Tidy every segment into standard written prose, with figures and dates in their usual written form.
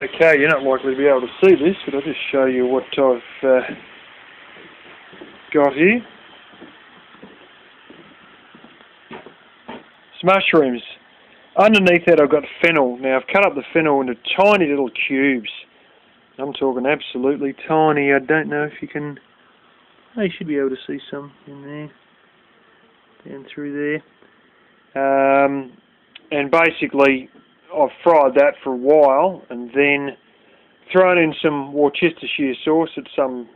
Okay, you're not likely to be able to see this, but I'll just show you what I've got here. It's mushrooms. Underneath that I've got fennel. Now I've cut up the fennel into tiny little cubes. I'm talking absolutely tiny. I don't know if you can... You should be able to see some in there. Down through there. And basically I've fried that for a while and then thrown in some Worcestershire sauce. At some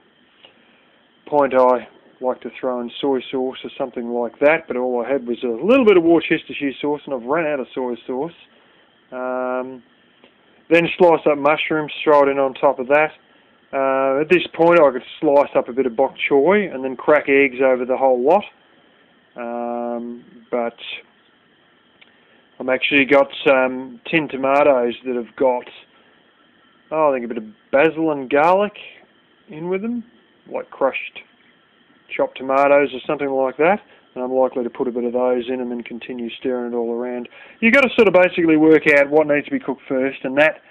point I like to throw in soy sauce or something like that, but all I had was a little bit of Worcestershire sauce and I've run out of soy sauce. Then slice up mushrooms, throw it in on top of that. At this point I could slice up a bit of bok choy and then crack eggs over the whole lot. But I've actually got some tin tomatoes that have got, I think a bit of basil and garlic in with them, like crushed chopped tomatoes or something like that, and I'm likely to put a bit of those in and then continue stirring it all around. You've got to sort of basically work out what needs to be cooked first, and that,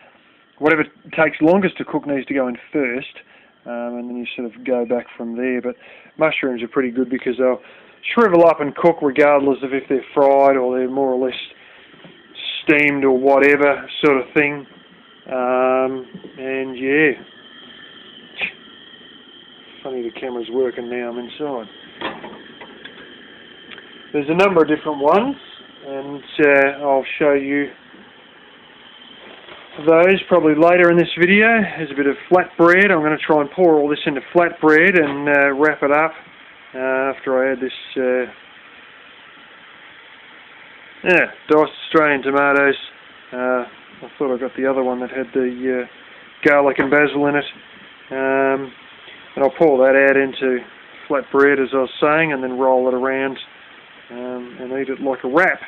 whatever takes longest to cook needs to go in first, and then you sort of go back from there. But mushrooms are pretty good because they'll shrivel up and cook regardless of if they're fried or they're more or less steamed or whatever sort of thing. And yeah, funny the camera's working now I'm inside. There's a number of different ones, and I'll show you those probably later in this video. There's a bit of flatbread. I'm going to try and pour all this into flatbread and wrap it up after I add this diced Australian tomatoes. I thought I got the other one that had the garlic and basil in it. And I'll pour that out into flatbread, as I was saying, and then roll it around and eat it like a wrap.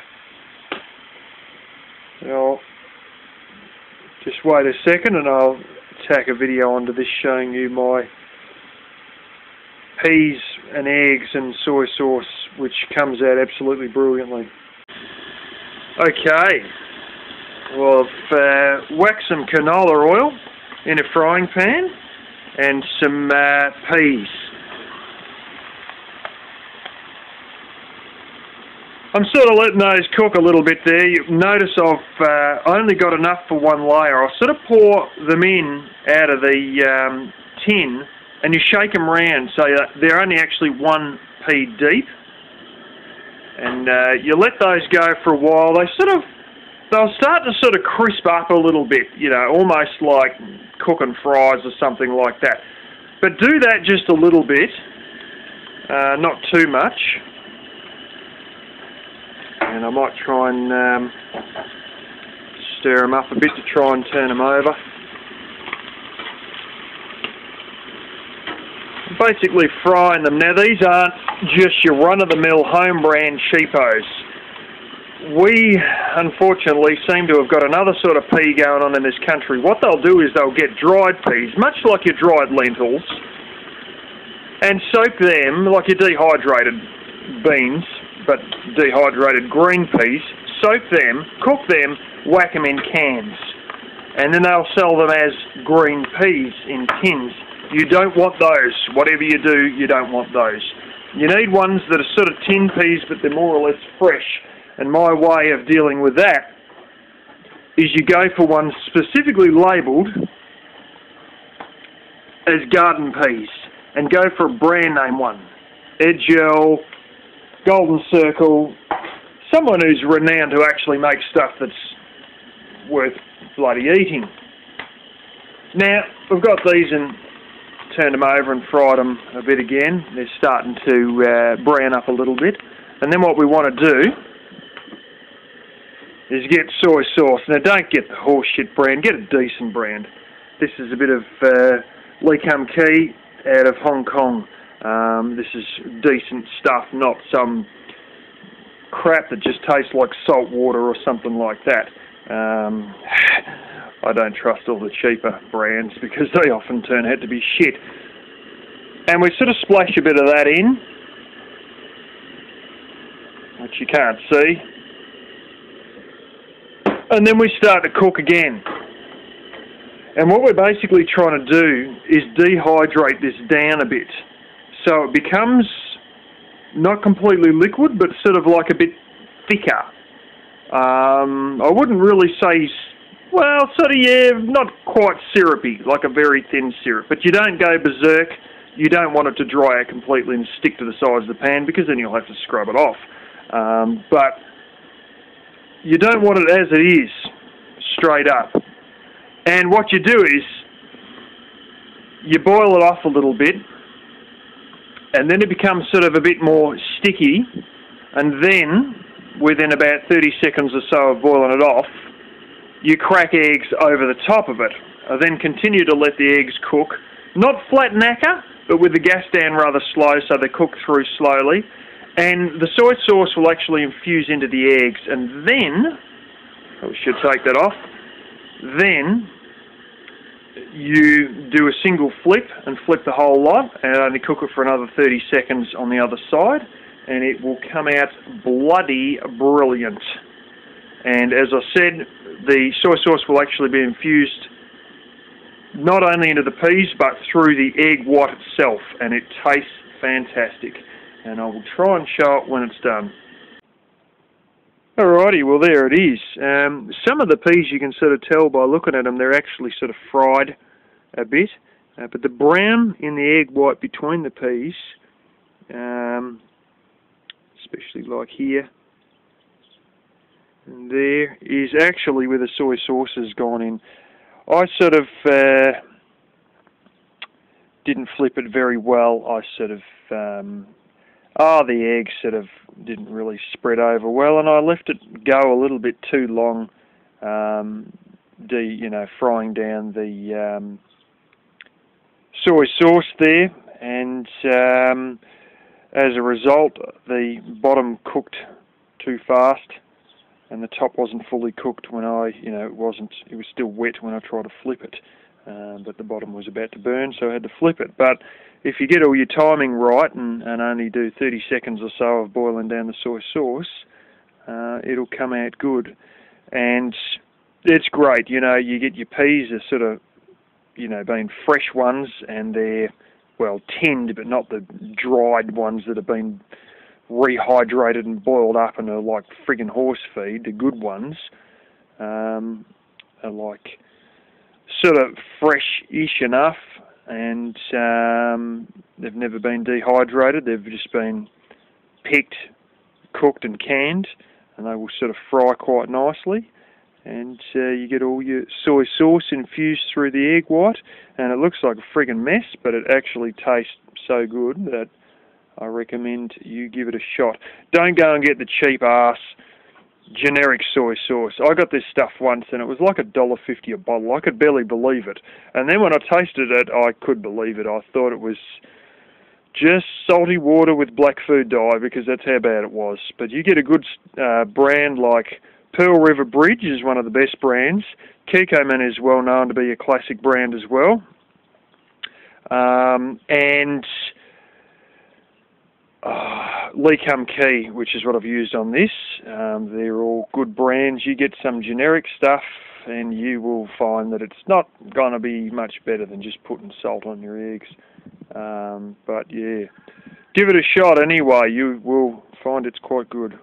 I'll just wait a second and I'll tack a video onto this showing you my peas and eggs and soy sauce, which comes out absolutely brilliantly. Okay, well I've whacked some canola oil in a frying pan and some peas. I'm sort of letting those cook a little bit there. You notice I've only got enough for one layer. I'll sort of pour them in out of the tin and you shake them round so they're only actually 1 pea deep. And you let those go for a while. They'll start to sort of crisp up a little bit, you know, almost like cooking fries or something like that. But do that just a little bit, not too much. And I might try and stir them up a bit to try and turn them over. Basically frying them. Now these aren't just your run-of-the-mill home brand cheapos. We unfortunately seem to have got another sort of pea going on in this country. What they'll do is they'll get dried peas, much like your dried lentils, and soak them like your dehydrated beans, but dehydrated green peas. Soak them, cook them, whack them in cans, and then they'll sell them as green peas in tins. You don't want those. Whatever you do, you don't want those. You need ones that are sort of tin peas, but they're more or less fresh. And my way of dealing with that is you go for ones specifically labelled as garden peas, and go for a brand name one. Edgell, Golden Circle, someone who's renowned to actually make stuff that's worth bloody eating. Now, we've got these and turned them over and fried them a bit again. They're starting to brown up a little bit. And then what we want to do is get soy sauce. Now don't get the horseshit brand, get a decent brand. This is a bit of Lee Kum Kee out of Hong Kong. This is decent stuff, not some crap that just tastes like salt water or something like that. I don't trust all the cheaper brands because they often turn out to be shit. And we sort of splash a bit of that in, which you can't see. And then we start to cook again. And what we're basically trying to do is dehydrate this down a bit, so it becomes not completely liquid, but sort of like a bit thicker. I wouldn't really say, well, sort of, yeah, not quite syrupy, like a very thin syrup, but you don't go berserk. You don't want it to dry out completely and stick to the sides of the pan, because then you'll have to scrub it off. But you don't want it as it is, straight up. And what you do is, you boil it off a little bit, and then it becomes sort of a bit more sticky, and then, within about 30 seconds or so of boiling it off, you crack eggs over the top of it. Then continue to let the eggs cook, not flat knacker, but with the gas down rather slow, so they cook through slowly. And the soy sauce will actually infuse into the eggs, and then, we should take that off, then you do a single flip and flip the whole lot, and only cook it for another 30 seconds on the other side, and it will come out bloody brilliant. And as I said, the soy sauce will actually be infused not only into the peas, but through the egg white itself, and it tastes fantastic. And I will try and show it when it's done. Alrighty, well there it is. Some of the peas you can sort of tell by looking at them, they're actually sort of fried a bit. But the brown in the egg white between the peas, especially like here and there, is actually where the soy sauce has gone in. I sort of didn't flip it very well. I sort of, the egg sort of didn't really spread over well, and I left it go a little bit too long, frying down the soy sauce there, and as a result, the bottom cooked too fast, and the top wasn't fully cooked when it was still wet when I tried to flip it, but the bottom was about to burn, so I had to flip it. But if you get all your timing right and only do 30 seconds or so of boiling down the soy sauce, it'll come out good. And it's great, you get your peas are sort of, being fresh ones, and they're, well, tinned, but not the dried ones that have been rehydrated and boiled up and are like friggin' horse feed. The good ones are like sort of fresh-ish enough, and they've never been dehydrated. They've just been picked, cooked and canned, and they will sort of fry quite nicely. And you get all your soy sauce infused through the egg white, and it looks like a friggin' mess, but it actually tastes so good that I recommend you give it a shot. Don't go and get the cheap ass generic soy sauce. I got this stuff once, and it was like $1.50 a bottle. I could barely believe it. And then when I tasted it, I could believe it. I thought it was just salty water with black food dye, because that's how bad it was. But you get a good brand like Pearl River Bridge is one of the best brands. Kikkoman is well known to be a classic brand as well. And Lee Kum Kee, which is what I've used on this. They're all good brands. You get some generic stuff, and you will find that it's not going to be much better than just putting salt on your eggs. But yeah, give it a shot anyway. You will find it's quite good.